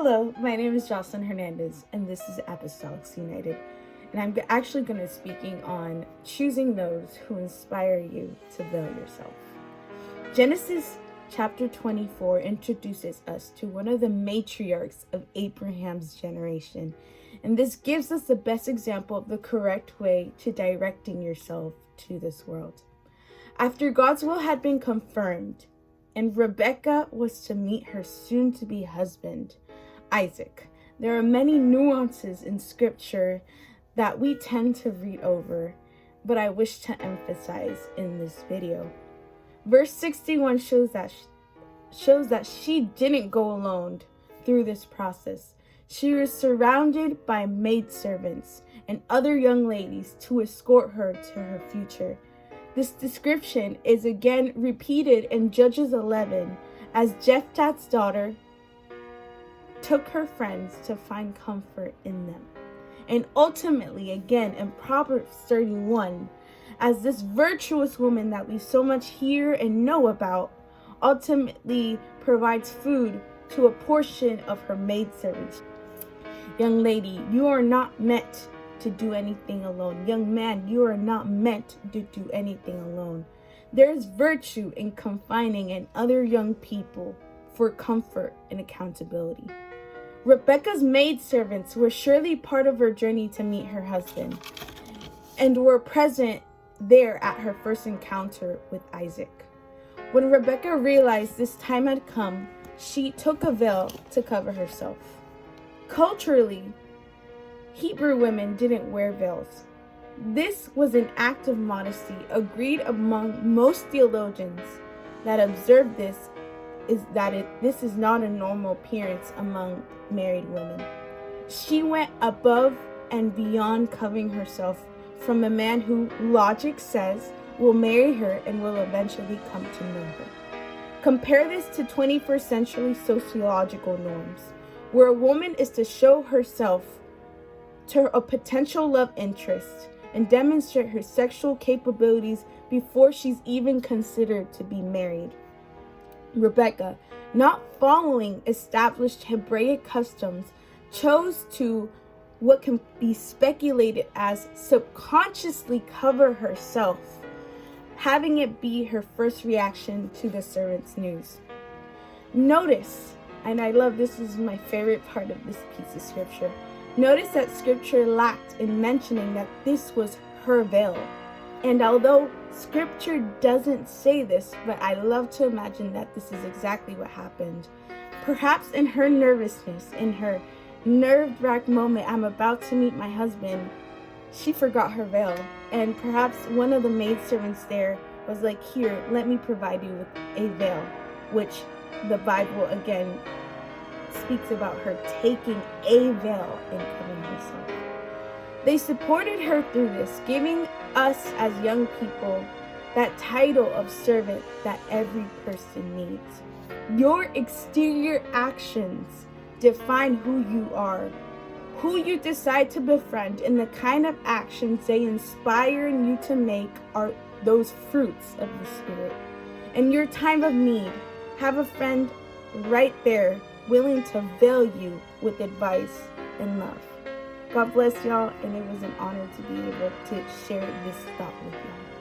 Hello, my name is Jocelyn Hernandez, and this is Apostolics United. And I'm actually going to be speaking on choosing those who inspire you to veil yourself. Genesis chapter 24 introduces us to one of the matriarchs of Abraham's generation. And this gives us the best example of the correct way to directing yourself to this world. After God's will had been confirmed, and Rebecca was to meet her soon-to-be husband, Isaac. There are many nuances in scripture that we tend to read over, but I wish to emphasize in this video. Verse 61 shows that she didn't go alone through this process. She was surrounded by maidservants and other young ladies to escort her to her future. This description is again repeated in Judges 11 as Jephthah's daughter took her friends to find comfort in them. And ultimately, again, in Proverbs 31, as this virtuous woman that we so much hear and know about, ultimately provides food to a portion of her maidservants. Young lady, you are not meant to do anything alone. Young man, you are not meant to do anything alone. There's virtue in confining in other young people for comfort and accountability. Rebecca's maidservants were surely part of her journey to meet her husband and were present there at her first encounter with Isaac. When Rebecca realized this time had come, she took a veil to cover herself. Culturally, Hebrew women didn't wear veils. This was an act of modesty agreed among most theologians that observed this this is not a normal appearance among married women. She went above and beyond covering herself from a man who logic says will marry her and will eventually come to know her. Compare this to 21st century sociological norms, where a woman is to show herself to a potential love interest and demonstrate her sexual capabilities before she's even considered to be married. Rebecca, not following established Hebraic customs, chose to what can be speculated as subconsciously cover herself, having it be her first reaction to the servant's news. Notice, and I love this is my favorite part of this piece of scripture, notice that scripture lacked in mentioning that this was her veil. And although scripture doesn't say this, but I love to imagine that this is exactly what happened. Perhaps in her nervousness, in her nerve-wracked moment, I'm about to meet my husband, she forgot her veil. And perhaps one of the maidservants there was like, here, let me provide you with a veil, which the Bible again speaks about her taking a veil and covering herself. They supported her through this, giving us as young people that title of servant that every person needs. Your exterior actions define who you are, who you decide to befriend, and the kind of actions they inspire you to make are those fruits of the Spirit. In your time of need, have a friend right there willing to veil you with advice and love. God bless y'all, and it was an honor to be able to share this thought with y'all.